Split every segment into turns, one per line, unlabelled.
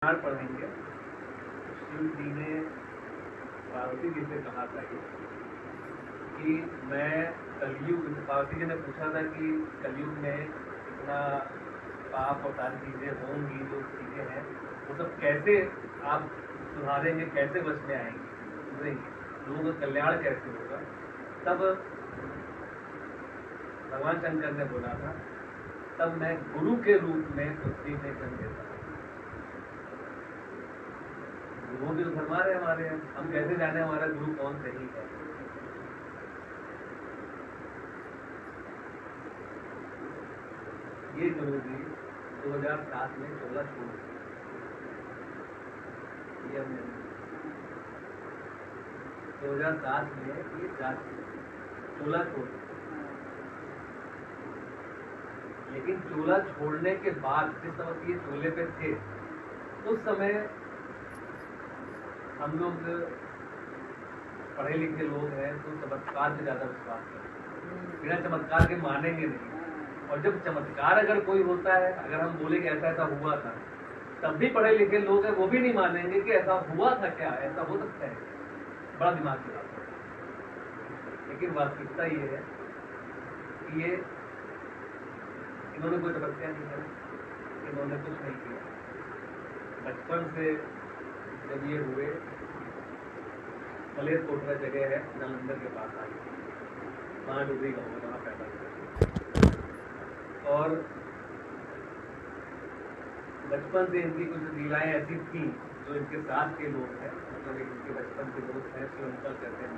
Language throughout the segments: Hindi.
पढ़ेंगे। शिव जी ने पार्वती जी से कहा था कि मैं कलयुग, पार्वती जी ने पूछा था कि कलयुग में इतना पाप और सारी चीज़ें होंगी, जो चीज़ें हैं वो सब कैसे आप सुधारेंगे, कैसे बच में आएंगे, सुधरेंगे, लोगों का कल्याण कैसे होगा। तब भगवान शंकर ने बोला था, तब मैं गुरु के रूप में पृथ्वी में जन्म देता हूँ। गुरु भी धर्मा रहे हमारे हैं, हम कैसे जाने हमारा गुरु कौन सही है। ये गुरु जी 2007 में 16 छोड़ ये हमने 2007 में ये 16 छोड़, लेकिन चोला छोड़ने के बाद जिस समय ये चोले पे थे उस समय हम लोग पढ़े लिखे लोग हैं तो चमत्कार से ज्यादा विश्वास करते हैं, बिना चमत्कार के मानेंगे नहीं। और जब चमत्कार अगर कोई होता है, अगर हम बोले कि ऐसा ऐसा हुआ था, तब भी पढ़े लिखे लोग हैं वो भी नहीं मानेंगे कि ऐसा हुआ था, क्या ऐसा हो सकता है। बड़ा दिमाग की बात है। लेकिन वास्तविकता ये है कि ये इन्होंने कोई तपस्या नहीं करी, इन्होंने कुछ नहीं किया। बचपन से जब ये हुए, मलेर कोटरा जगह है नालंदा के पास आई, वहाँ डुबरी गाँव में, वहाँ पैदा हुए। और बचपन से इनकी कुछ लीलाएं ऐसी थी जो इनके साथ के लोग हैं, मतलब इनके बचपन के दोस्त हैं, शिवंकर कहते हैं,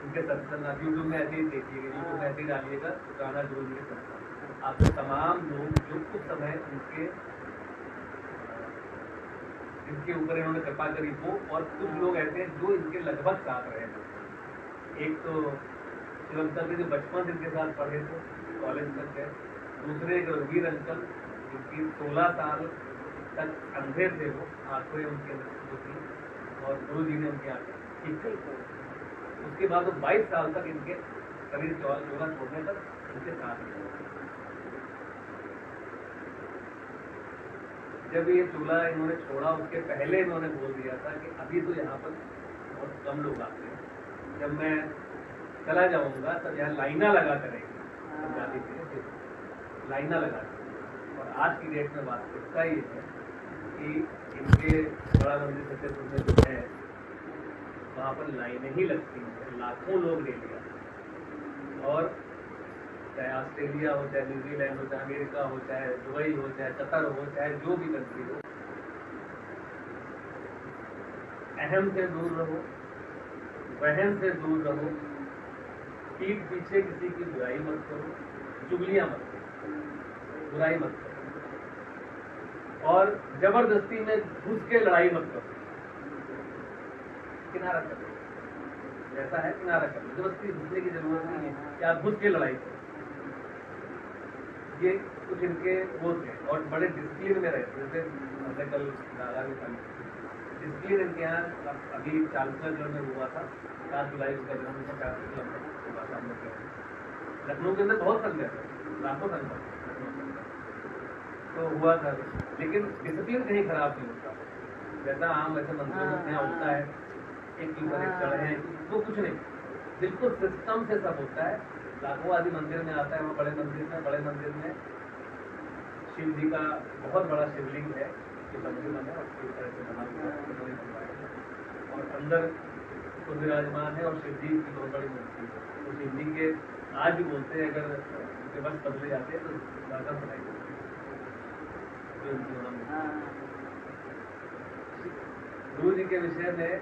इनके सत्संग आप यूट्यूब में ऐसे ही देखिएगा, यूट्यूब में ऐसे ही डालिएगा गाना जरूर के सत्संग, आपको तमाम लोग जो कुछ समय इनके ऊपर इन्होंने कृपा करी वो, और कुछ लोग ऐसे हैं जो इनके लगभग साथ रहे थे। एक तो शिवंकर के जो बचपन से इनके साथ पढ़े थे, कॉलेज तक गए। दूसरे एक रघुवीर अंकल जिनकी 16 साल तक अंधे थे, वो आंखें उनके थी और गुरु जी ने उनकी आंखें ठीक करी। उसके बाद वो 22 साल तक इनके शरीर चोला छोड़ने तक उनके साथ रहे। जब ये चूल्हा इन्होंने छोड़ा उसके पहले इन्होंने बोल दिया था कि अभी तो यहाँ पर बहुत कम लोग आते हैं, जब मैं चला जाऊंगा तब यहाँ लाइना लगा करेंगे, लाइना लगा करेंगे। और आज की डेट में वास्तविकता ये है कि इनके बड़ा मंदिर छतरपुर में जो है वहाँ पर लाइनें ही लगती हैं, लाखों लोग ले लिया। और चाहे ऑस्ट्रेलिया हो, चाहे न्यूजीलैंड हो, चाहे अमेरिका हो, चाहे दुबई हो, चाहे कतर हो, चाहे जो भी कंट्री हो, अहम से दूर रहो, वहम से दूर रहो, पीठ पीछे किसी की बुराई मत करो, चुगलियां मत करो, बुराई मत करो, और जबरदस्ती में घुस के लड़ाई मत करो, किनारा करो। जैसा है किनारा करो, जबरदस्ती घुसने की जरूरत नहीं है कि आप घुस के लड़ाई करो। ये कुछ इनके वो थे और बड़े डिसिप्लिन में रहते, जैसे हमने कल दादा भी था, डिसिप्लिन इनके यहाँ अभी 40वें में हुआ था, 7 जुलाई का जन्म था, 40 हुआ था। लखनऊ के अंदर बहुत संख्या है, लाखों संख्या तो हुआ था, लेकिन डिसिप्लिन कहीं खराब नहीं होता। जैसा आम वैसे मंदिरों में यहाँ होता है, एक के ऊपर एक चढ़े हैं, वो कुछ नहीं, बिल्कुल सिस्टम से सब होता है। लाखों आदि मंदिर में आता है, वो बड़े मंदिर में शिव जी का बहुत बड़ा शिवलिंग है, जो मंदिर बना है उसके तरह से बना हुआ है, और अंदर खुद विराजमान है, और शिव जी की बहुत बड़ी मूर्ति है। तो शिव जी के आज भी बोलते हैं, अगर उनके वक्त बदले जाते हैं तो राजा बनाई गुरु जी के विषय में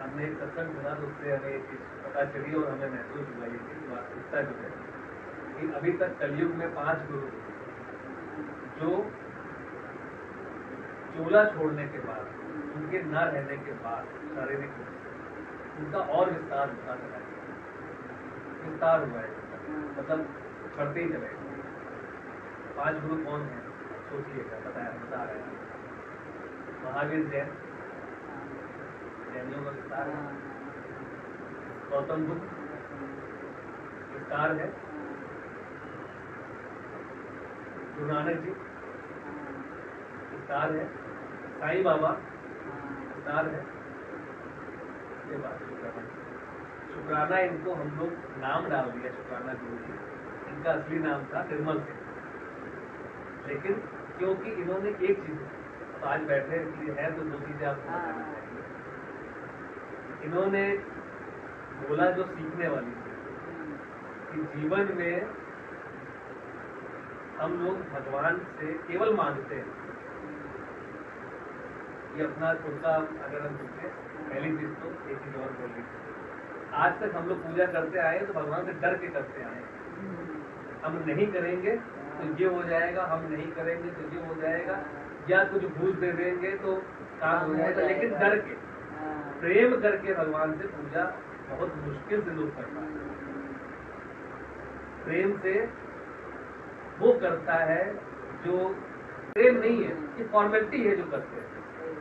हमने एक सत्संग सुना, तो उससे हमें एक चीज पता चली और हमें महसूस हुआ ये कि वास्तविकता जो है कि अभी तक कलयुग में 5 गुरु जो चोला छोड़ने के बाद, उनके न रहने के बाद शारीरिक उनका और विस्तार होता चला गया, विस्तार हुआ है, मतलब बढ़ते ही चलेगा। 5 गुरु कौन है सोचिएगा, बता रहे हैं। महावीर जैन, जैनियों का विस्तार है। गौतम बुद्ध विस्तार है। गुरु नानक जी स्टार है, साईं बाबा स्टार है, ये बात शुक्राना। शुक्राना इनको हम लोग नाम डाल दिया शुक्राना गुरु जी, इनका असली नाम था निर्मल सिंह, लेकिन क्योंकि इन्होंने एक चीज, तो आज बैठे इसलिए है तो दो चीजें आपको बतानी चाहिए। इन्होंने बोला जो सीखने वाली थी कि जीवन में हम लोग भगवान से केवल मांगते हैं, ये अपना कुर्ता अगर हम पूछे, पहली चीज तो एक चीज और बोल रही थी, आज तक हम लोग पूजा करते आए तो भगवान से डर के करते आए, हम नहीं करेंगे तो ये हो जाएगा, हम नहीं करेंगे तो ये हो जाएगा, या कुछ भूत दे देंगे तो काम हो जाएगा, लेकिन डर के, प्रेम करके भगवान से पूजा बहुत मुश्किल से लोग करता है। प्रेम से वो करता है जो प्रेम नहीं है, ये फॉर्मेलिटी है जो करते हैं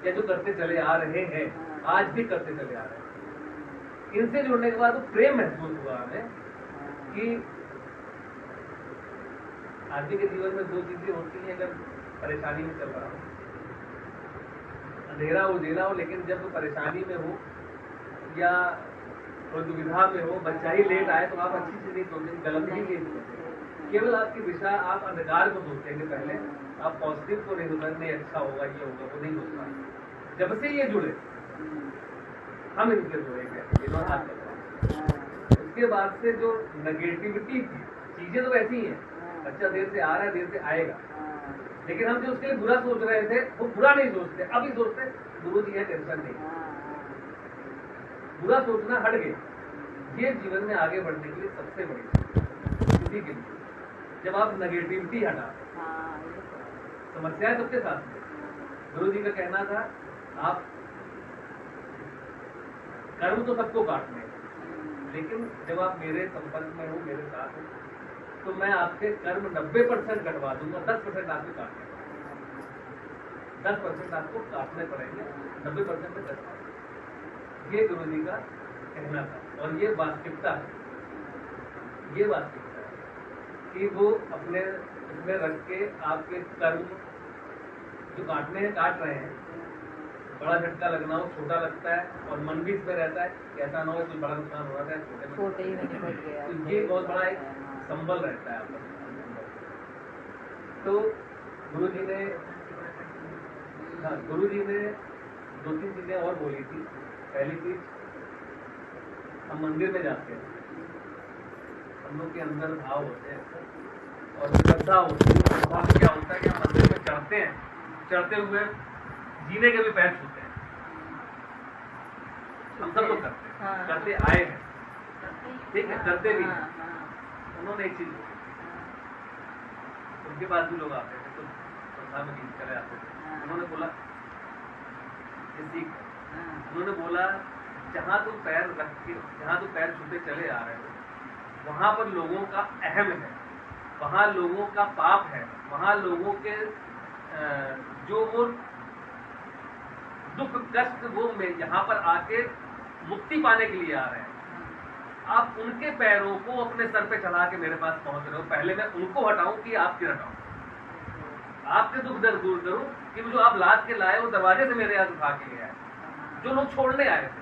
या जो करते चले आ रहे हैं, आज भी करते चले आ रहे हैं। इनसे जुड़ने के बाद वो प्रेम महसूस हुआ हमें कि आदमी के जीवन में दो चीजें होती हैं, अगर परेशानी में चल रहा हो, अंधेरा हो उजेला हो, लेकिन जब वो परेशानी में हो या कोई दुविधा में हो, बच्चा ही लेट आए तो आप अच्छी चीज नहीं सोचेंगे, गलत ही नहीं सोचेंगे, केवल आपकी दिशा, आप अंधकार को सोचेंगे पहले, आप पॉजिटिव को नहीं सोचेंगे, नहीं अच्छा होगा ये होगा, वो नहीं सोच पाएंगे। जब से ये जुड़े, हम इनसे जुड़ेंगे, उसके बाद से जो नेगेटिविटी थी, चीजें तो वैसी ही हैं, बच्चा देर से आ रहा है, देर से आएगा, लेकिन हम जो उसके लिए बुरा सोच रहे थे वो बुरा नहीं सोचते, अभी सोचते गुरु जी है, टेंशन नहीं, बुरा सोचना हट गया। ये जीवन में आगे बढ़ने के लिए सबसे बड़ी किसी के लिए, जब आप नेगेटिविटी हटा, समस्याएं सबके साथ में, गुरु जी का कहना था आप कर्म तो सबको काटने, लेकिन जब आप मेरे संपर्क में हो, मेरे साथ हो, तो मैं आपके कर्म 90% कटवा दूंगा, 10% आपके काटने, 10% आपको काटने पड़ेंगे, 90% में कटवा, ये गुरु जी का कहना था। और ये वास्तविकता है, ये वास्तविकता है कि वो अपने उसमें रख के आपके कर्म जो काटने हैं काट रहे हैं, बड़ा झटका लगना हो, छोटा लगता है, और मन भी इसमें रहता है कि ऐसा ना हो कुछ बड़ा नुकसान हो रहा है, छोटे ही में निपट गया, तो ये बहुत बड़ा एक संबल रहता है आपका। तो गुरुजी ने दो तीन चीजें और बोली थी। पहली चीज, हम मंदिर में जाते हैं, हम लोग के अंदर भाव होते हैं और श्रद्धा होती है। भाव में क्या होता है कि हम मंदिर में चढ़ते हैं, चढ़ते हुए जीने के भी पैर छूते हैं, हम सब लोग करते हैं, करते आए हैं, ठीक है, करते भी हैं। उन्होंने एक चीज बोली, उनके पास भी लोग आते थे तो श्रद्धा में गीत करे आते थे, उन्होंने बोला ये सीख, उन्होंने बोला जहाँ तुम पैर रख के, जहाँ तुम पैर छूते चले आ रहे हो, वहां पर लोगों का अहम है, वहां लोगों का पाप है, वहां लोगों के जो वो दुख कष्ट, वो में यहाँ पर आके मुक्ति पाने के लिए आ रहे हैं, आप उनके पैरों को अपने सर पे चढ़ा के मेरे पास पहुंच रहे हो, पहले मैं उनको हटाऊं कि आपके हटाऊं, आपके दुख दर्द दूर करूं कि जो आप लाद के लाए वो दरवाजे से मेरे यहाँ उठा के ले आए, जो लोग छोड़ने आए थे,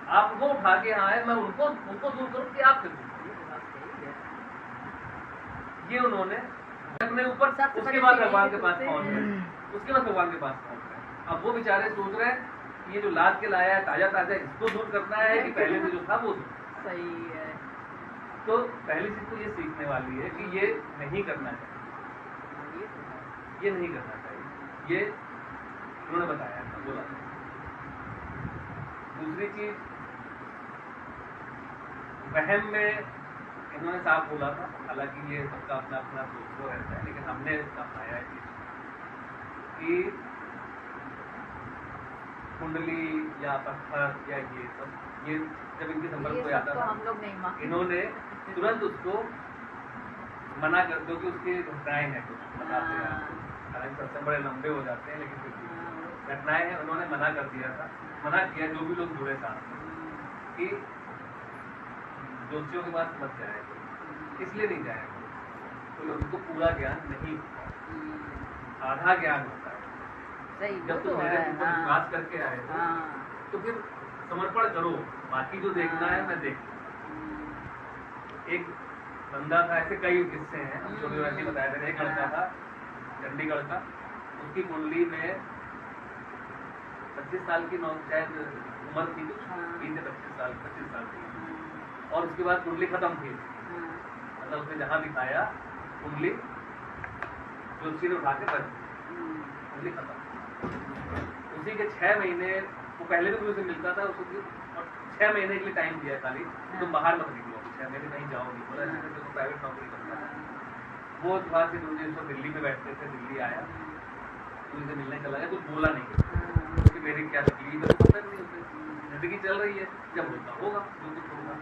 आप वो उठा के यहाँ आए, मैं उनको दूर करूं कि आपसे दूर करूं। ये उन्होंने अपने ऊपर, उसके बाद भगवान के पास पहुंच गए, उसके बाद भगवान के पास पहुंच गए। अब वो बेचारे सोच रहे हैं ये जो लाद के लाया है ताजा ताजा, इसको दूर करना है कि पहले से जो था वो दूर।
सही है।
तो पहली चीज तो ये सीखने वाली है कि ये नहीं करना चाहिए, ये नहीं करना चाहिए, ये उन्होंने बताया था, बोला। दूसरी चीज, वहम में इन्होंने साफ बोला था, हालांकि ये सबका अपना अपना वो रहता है, लेकिन हमने अपनाया है कि कुंडली या पत्थर या ये सब, ये जब इनके संपर्क को आता था,
हम लोग नहीं मानते,
इन्होंने तुरंत उसको मना कर दो कि उसकी घटनाएं हैं, कुछ बताते हैं, हालांकि सबसे बड़े लंबे हो जाते हैं, लेकिन फिर घटनाएं हैं, उन्होंने मना कर दिया था, मना किया जो भी लोग जुड़े साथ में कि ज्योतिषियों के पास मत जाए, इसलिए नहीं जाए तो उनको पूरा ज्ञान नहीं होता। आधा ज्ञान होता है।
सही,
जब
वो
तुम
तो
मेरे
है।
ऊपर
हाँ
विश्वास करके आए हो
हाँ
तो फिर समर्पण करो, बाकी जो देखना है मैं देख लूँ।
हम्म,
एक बंदा था, ऐसे कई किस्से हैं, हम जो भी वैसे ही बताया थे। एक लड़का था चंडीगढ़ का, उसकी कुंडली में 25 साल की शायद उम्र थी, कुछ
हाँ।
20 से 25 साल की, और उसके बाद कुंडली खत्म थी।
हाँ,
मतलब उसने जहाँ दिखाया कुंडली ज्योतिषी ने उठा के रख दी, कुंडली खत्म। उसी के 6 महीने, वो पहले भी गुरु से मिलता था उसको, और 6 महीने के लिए टाइम दिया खाली, तुम बाहर मत निकलो, 6 महीने कहीं जाओ नहीं। बोला ऐसे तो प्राइवेट नौकरी करता था वो। वहाँ से गुरु जी उसको दिल्ली में बैठते थे, दिल्ली आया, गुरु से मिलने चला गया, कुछ बोला नहीं कि मेरी क्या तकलीफ है, पता नहीं उसे, जिंदगी चल रही है, जब होता होगा जो कुछ होगा।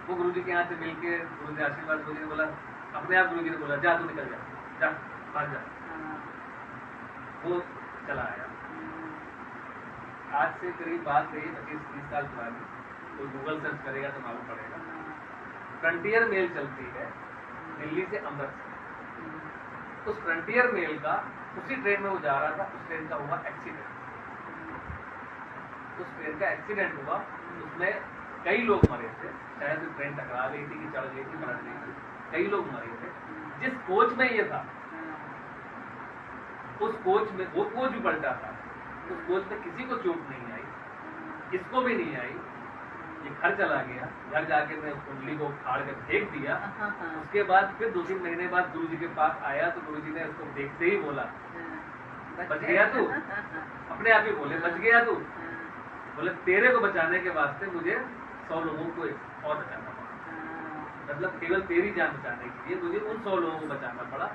वो गुरु जी के यहाँ से मिल के गुरु जी आशीर्वाद, गुरु जी ने बोला, अपने आप गुरु जी ने बोला जा तू निकल जा भाग जा। वो चला आया। आज से करीब बात रही 25-30 साल पुरानी, तो गूगल सर्च करेगा तो मालूम पड़ेगा। फ्रंटियर मेल चलती है दिल्ली से अमृतसर। उस फ्रंटियर मेल का, उसी ट्रेन में वो जा रहा था, उस ट्रेन का हुआ एक्सीडेंट। उस ट्रेन का एक्सीडेंट हुआ, उसमें कई लोग मरे थे, शायद ट्रेन टकरा गई थी कि चढ़ गई थी, पलट गई थी, कई लोग मरे थे। जिस कोच में ये था, उस कोच में, वो कोच भी पलटा था, उस कोच में किसी को चोट नहीं आई, इसको भी नहीं आई। ये घर चला गया, घर जाके मैं उस कुंडली को उखाड़ कर फेंक दिया। उसके बाद फिर 2-3 महीने बाद गुरु जी के पास आया, तो गुरु जी ने उसको देखते ही बोला, बच गया तू? अपने आप ही बोले, बच गया तू? बोले तेरे को बचाने के वास्ते मुझे 100 लोगों को और बचाना पड़ा। मतलब केवल तेरी जान बचाने के लिए मुझे उन 100 लोगों को बचाना पड़ा